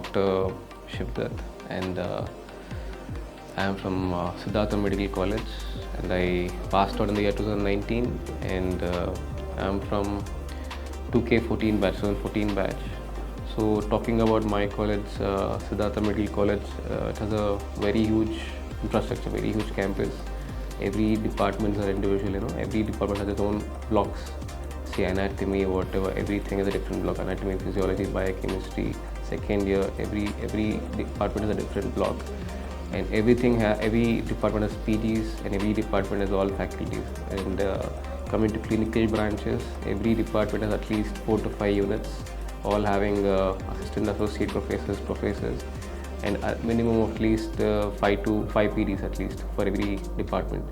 Dr. Shivdat, and I am from Siddhartha Medical College, and I passed out in the year 2019, and I am from 2K14 batch, 2014 batch. So talking about my college, Siddhartha Medical College, it has a very huge infrastructure, very huge campus. Every departments are individual, every department has its own blocks. Say anatomy, whatever, everything is a different block. Anatomy, physiology, biochemistry. Second year, every department is a different block, and every department has PGs, and every department has all faculties. And coming to clinical branches, every department has at least 4 to 5 units, all having assistant, associate professors, and at minimum of at least 5 PDs at least for every department.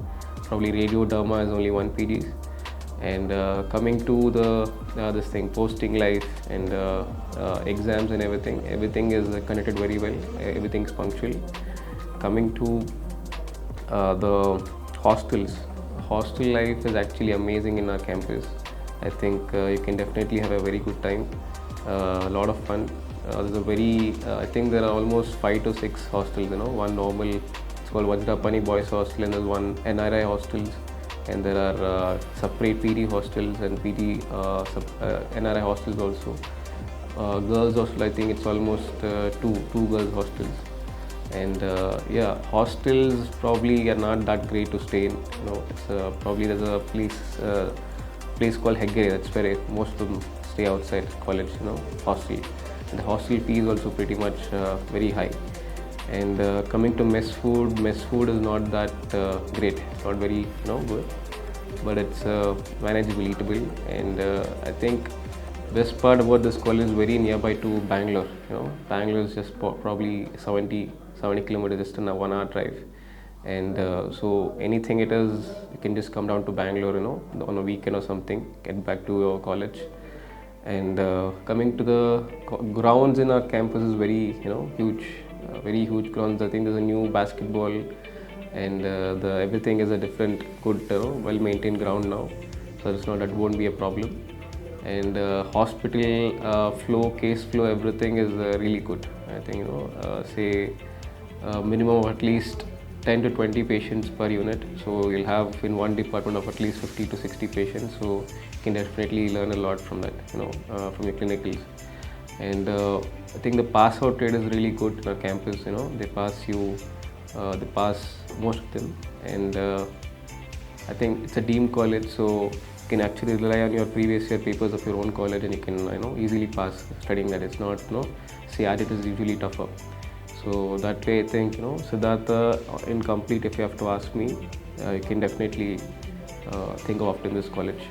Probably radio derma is only 1 PD. And coming to this thing, posting life and exams and everything is conducted very well. Everything is punctual. Coming to the hostels, hostel life is actually amazing in our campus. I think you can definitely have a very good time. A lot of fun. There's I think there are almost 5 to 6 hostels. One normal, it's called Vajrapani Boys Hostel, and there's one NRI hostels. And there are separate PD hostels and NRI hostels also. Girls hostel, I think it's almost two girls hostels. And hostels probably are not that great to stay in. It's probably there's a place called Heggere. That's where most of them stay outside college. Hostel. And the hostel fee is also pretty much very high. And coming to mess food is not that great. It's not very good, but it's manageable, eatable. And I think best part about this college is very nearby to Bangalore. Bangalore is just probably 70 kilometers, just in a 1 hour drive. And so anything it is, you can just come down to Bangalore, on a weekend or something, get back to your college. And coming to the grounds in our campus is very huge. Very huge grounds. I think there's a new basketball, and everything is a different, good, well-maintained ground now. So that won't be a problem. And hospital case flow, everything is really good. I think say minimum of at least 10 to 20 patients per unit. So you'll have in one department of at least 50 to 60 patients. So you can definitely learn a lot from that, from your clinicals. And I think the pass out rate is really good in our campus. They pass most of them. And I think it's a deemed college, so you can actually rely on your previous year papers of your own college, and you can easily pass studying that. It's not CRT is usually tougher. So that way I think Siddhartha incomplete, if you have to ask me, you can definitely think of opting this college.